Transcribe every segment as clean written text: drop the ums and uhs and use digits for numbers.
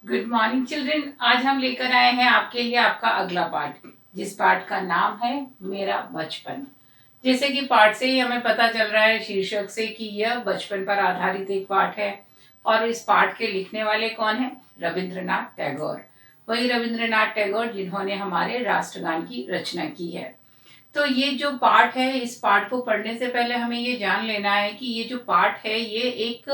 Good morning children. आज हम लेकर आए हैं आपके लिए आपका अगला पाठ, जिस पाठ का नाम है मेरा बचपन। जैसे कि पाठ से ही हमें पता चल रहा है, शीर्षक से, कि यह बचपन पर आधारित एक पाठ है। और इस पाठ के लिखने वाले कौन है? रविंद्रनाथ टैगोर। वही रविंद्रनाथ टैगोर जिन्होंने हमारे राष्ट्रगान की रचना की है। तो ये जो पाठ है, इस पाठ को पढ़ने से पहले हमें ये जान लेना है कि ये जो पाठ है ये एक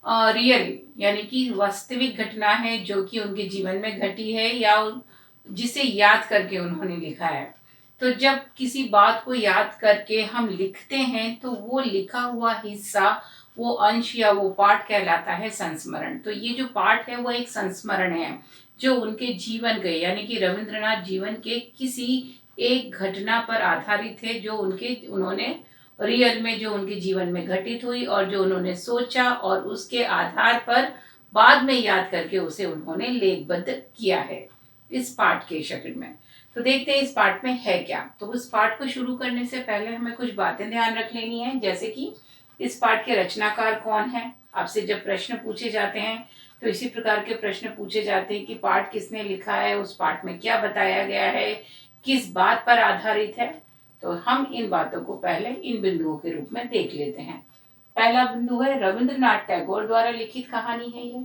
रियल यानी कि वास्तविक घटना है जो कि उनके जीवन में घटी है, या जिसे याद करके उन्होंने लिखा है। तो जब किसी बात को याद करके हम लिखते हैं तो वो लिखा हुआ हिस्सा, वो अंश या वो पाठ कहलाता है संस्मरण। तो ये जो पाठ है वो एक संस्मरण है जो उनके जीवन के यानी कि रविंद्रनाथ जीवन के किसी एक घटना पर आधारित है, जो उन्होंने रियल में जो उनके जीवन में घटित हुई और जो उन्होंने सोचा, और उसके आधार पर बाद में याद करके उसे उन्होंने लेखबद्ध किया है इस पाठ के शक्ल में। तो देखते हैं इस पाठ में है क्या। तो उस पाठ को शुरू करने से पहले हमें कुछ बातें ध्यान रख लेनी है, जैसे कि इस पाठ के रचनाकार कौन है। आपसे जब प्रश्न पूछे जाते हैं तो इसी प्रकार के प्रश्न पूछे जाते हैं कि पाठ किसने लिखा है, उस पाठ में क्या बताया गया है, किस बात पर आधारित है। तो हम इन बातों को पहले इन बिंदुओं के रूप में देख लेते हैं। पहला बिंदु है रविंद्रनाथ टैगोर द्वारा लिखित कहानी है ये।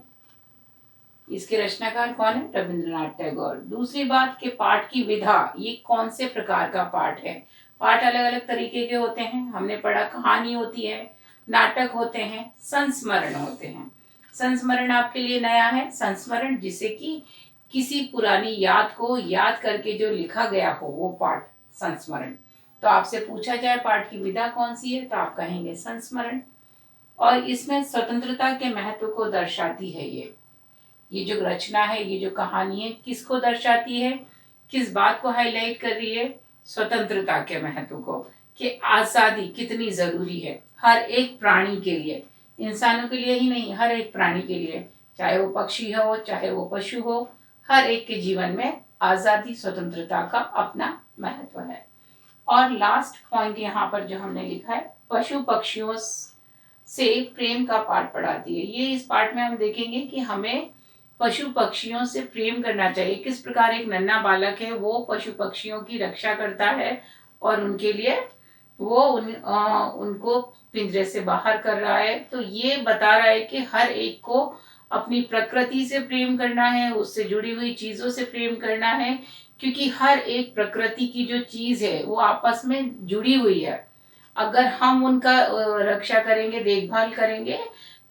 इसके रचनाकार कौन है? रविंद्रनाथ टैगोर। दूसरी बात के पाठ की विधा, ये कौन से प्रकार का पाठ है। पाठ अलग अलग तरीके के होते हैं, हमने पढ़ा। कहानी होती है, नाटक होते हैं, संस्मरण होते हैं। संस्मरण आपके लिए नया है। संस्मरण जिसे कि किसी पुरानी याद को याद करके जो लिखा गया हो, वो पाठ संस्मरण। तो आपसे पूछा जाए पाठ की विधा कौन सी है, तो आप कहेंगे संस्मरण। और इसमें स्वतंत्रता के महत्व को दर्शाती है ये जो रचना है, ये जो कहानी है, किसको दर्शाती है, किस बात को हाईलाइट कर रही है? स्वतंत्रता के महत्व को, कि आजादी कितनी जरूरी है हर एक प्राणी के लिए, इंसानों के लिए ही नहीं, हर एक प्राणी के लिए, चाहे वो पक्षी हो चाहे वो पशु हो, हर एक के जीवन में आजादी, स्वतंत्रता का अपना महत्व है। और लास्ट पॉइंट यहाँ पर जो हमने लिखा है, पशु पक्षियों से प्रेम का पाठ पढ़ाती है। ये इस पाठ में हम देखेंगे कि हमें पशु पक्षियों से प्रेम करना चाहिए। किस प्रकार एक नन्हा बालक है, वो पशु पक्षियों की रक्षा करता है और उनके लिए वो उनको पिंजरे से बाहर कर रहा है। तो ये बता रहा है कि हर एक को अपनी प्रकृति से प्रेम करना है, उससे जुड़ी हुई चीजों से प्रेम करना है, क्योंकि हर एक प्रकृति की जो चीज है वो आपस में जुड़ी हुई है। अगर हम उनका रक्षा करेंगे, देखभाल करेंगे,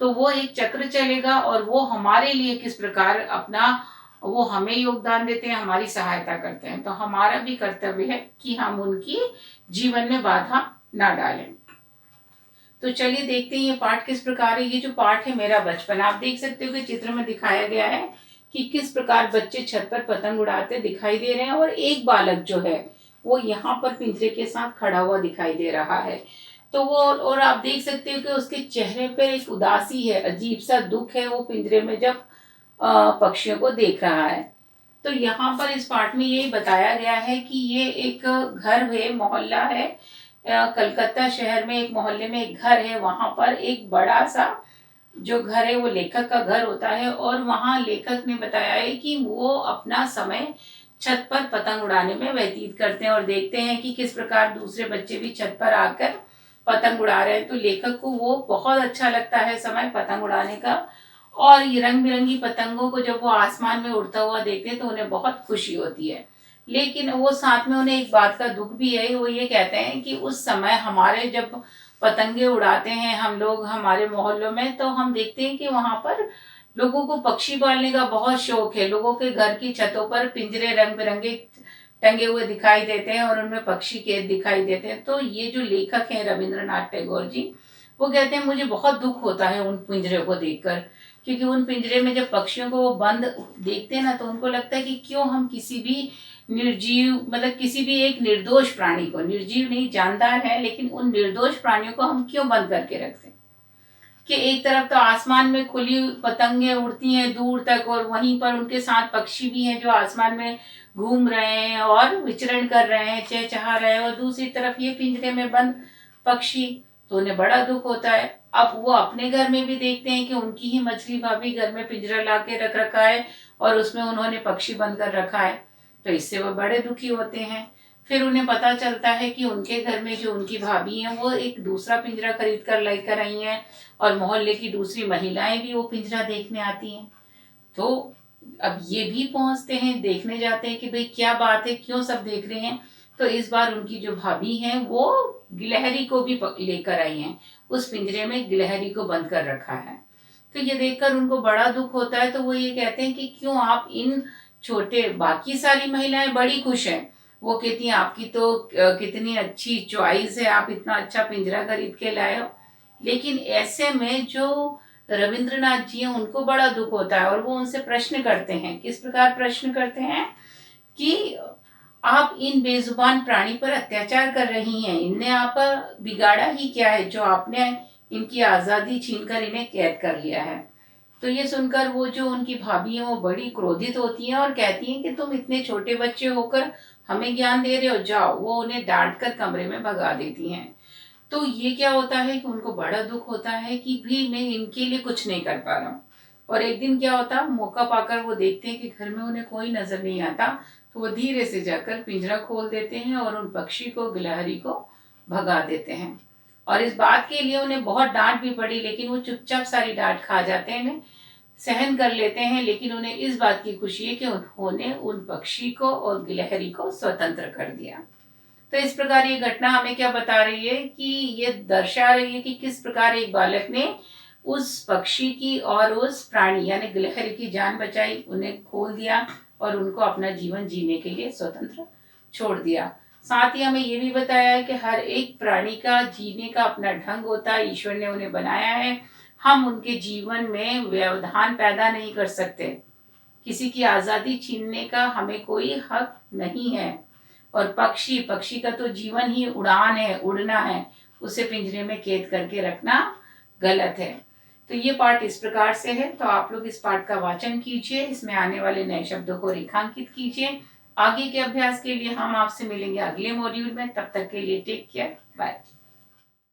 तो वो एक चक्र चलेगा और वो हमारे लिए किस प्रकार अपना, वो हमें योगदान देते हैं, हमारी सहायता करते हैं। तो हमारा भी कर्तव्य है कि हम उनकी जीवन में बाधा ना डालें। तो चलिए देखते हैं ये पाठ किस प्रकार है। ये जो पाठ है मेरा बचपन, आप देख सकते हो कि चित्र में दिखाया गया है कि किस प्रकार बच्चे छत पर पतंग उड़ाते दिखाई दे रहे हैं, और एक बालक जो है वो यहाँ पर पिंजरे के साथ खड़ा हुआ दिखाई दे रहा है। तो वो, और आप देख सकते हो कि उसके चेहरे पर एक उदासी है, अजीब सा दुख है, वो पिंजरे में जब पक्षियों को देख रहा है। तो यहाँ पर इस पाठ में यही बताया गया है कि ये एक घर है, मोहल्ला है, कलकत्ता शहर में एक मोहल्ले में एक घर है। वहां पर एक बड़ा सा जो घर है वो लेखक का घर होता है, और वहां लेखक ने बताया है कि वो अपना समय छत पर पतंग उड़ाने में व्यतीत करते हैं, और देखते हैं कि किस प्रकार दूसरे बच्चे भी छत पर आकर पतंग उड़ा रहे हैं। तो लेखक को वो बहुत अच्छा लगता है समय पतंग उड़ाने का, और ये रंग बिरंगी पतंगों को जब वो आसमान में उड़ता हुआ देखते हैं तो उन्हें बहुत खुशी होती है। लेकिन वो साथ में उन्हें एक बात का दुख भी है, वो ये कहते हैं कि उस समय हमारे जब पतंगे उड़ाते हैं हम लोग हमारे मोहल्लों में, तो हम देखते हैं कि वहां पर लोगों को पक्षी पालने का बहुत शौक है। लोगों के घर की छतों पर पिंजरे रंग बिरंगे टंगे हुए दिखाई देते हैं और उनमें पक्षी कैद दिखाई देते हैं। तो ये जो लेखक हैं रविंद्रनाथ टैगोर जी, वो कहते हैं मुझे बहुत दुख होता है उन पिंजरे को देखकर, क्योंकि उन पिंजरे में जब पक्षियों को वो बंद देखते हैं ना, तो उनको लगता है कि क्यों हम किसी भी निर्जीव, मतलब किसी भी एक निर्दोष प्राणी को, निर्जीव नहीं जानदार है, लेकिन उन निर्दोष प्राणियों को हम क्यों बंद करके रखते हैं। कि एक तरफ तो आसमान में खुली पतंगे उड़ती हैं दूर तक, और वहीं पर उनके साथ पक्षी भी हैं जो आसमान में घूम रहे हैं और विचरण कर रहे हैं, चहचहा रहे हैं, और दूसरी तरफ ये पिंजरे में बंद पक्षी। तो उन्हें बड़ा दुख होता है। अब वो अपने घर में भी देखते हैं कि उनकी ही मछली भाभी घर में पिंजरा ला के रख रखा है और उसमें उन्होंने पक्षी बंद कर रखा है, तो इससे वो बड़े दुखी होते हैं। फिर उन्हें पता चलता है कि उनके घर में जो उनकी भाभी हैं वो एक दूसरा पिंजरा खरीद कर लेकर आई हैं और मोहल्ले की दूसरी महिलाएं भी वो पिंजरा देखने आती हैं। तो अब ये भी पहुंचते हैं, देखने जाते हैं कि भाई क्या बात है, क्यों सब देख रहे हैं। तो इस बार उनकी जो भाभी हैं वो गिलहरी को भी लेकर आई हैं, उस पिंजरे में गिलहरी को बंद कर रखा है। तो ये देखकर उनको बड़ा दुख होता है, तो वो ये कहते हैं कि क्यों आप इन छोटे, बाकी सारी महिलाएं बड़ी खुश हैं, वो कहती हैं आपकी तो कितनी अच्छी चॉइस है, आप इतना अच्छा पिंजरा खरीद के लाए हो। लेकिन ऐसे में जो रविंद्रनाथ जी हैं उनको बड़ा दुख होता है और वो उनसे प्रश्न करते हैं। किस प्रकार प्रश्न करते हैं कि आप इन बेजुबान प्राणी पर अत्याचार कर रही हैं, इनने आप बिगाड़ा ही क्या है जो आपने इनकी आज़ादी छीनकर इन्हें कैद कर लिया है। तो ये सुनकर वो जो उनकी भाभी हैं वो बड़ी क्रोधित होती हैं और कहती हैं कि तुम इतने छोटे बच्चे होकर हमें ज्ञान दे रहे हो, जाओ। वो उन्हें डांट कर कमरे में भगा देती हैं। तो ये क्या होता है कि उनको बड़ा दुख होता है कि भी मैं इनके लिए कुछ नहीं कर पा रहा हूँ। और एक दिन क्या होता, मौका पाकर वो देखते हैं कि घर में उन्हें कोई नजर नहीं आता, तो वो धीरे से जाकर पिंजरा खोल देते हैं और उन पक्षी को, गिलहरी को भगा देते हैं। और इस बात के लिए उन्हें बहुत डांट भी पड़ी, लेकिन वो चुपचाप सारी डांट खा जाते हैं, सहन कर लेते हैं। लेकिन उन्हें इस बात की खुशी है कि उन्होंने उन पक्षी को और गिलहरी को स्वतंत्र कर दिया। तो इस प्रकार ये घटना हमें क्या बता रही है कि ये दर्शा रही है कि किस प्रकार एक बालक ने उस पक्षी की और उस प्राणी यानी गिलहरी की जान बचाई, उन्हें खोल दिया और उनको अपना जीवन जीने के लिए स्वतंत्र छोड़ दिया। साथ ही हमें ये भी बताया है कि हर एक प्राणी का जीने का अपना ढंग होता है, ईश्वर ने उन्हें बनाया है। हम उनके जीवन में व्यवधान पैदा नहीं कर सकते, किसी की आज़ादी छीनने का हमें कोई हक नहीं है। और पक्षी, पक्षी का तो जीवन ही उड़ान है, उड़ना है, उसे पिंजरे में कैद करके रखना गलत है। तो ये पाठ इस प्रकार से है, तो आप लोग इस पाठ का वाचन कीजिए, इसमें आने वाले नए शब्दों को रेखांकित कीजिए। आगे के अभ्यास के लिए हम आपसे मिलेंगे अगले मॉड्यूल में, तब तक के लिए टेक केयर, बाय।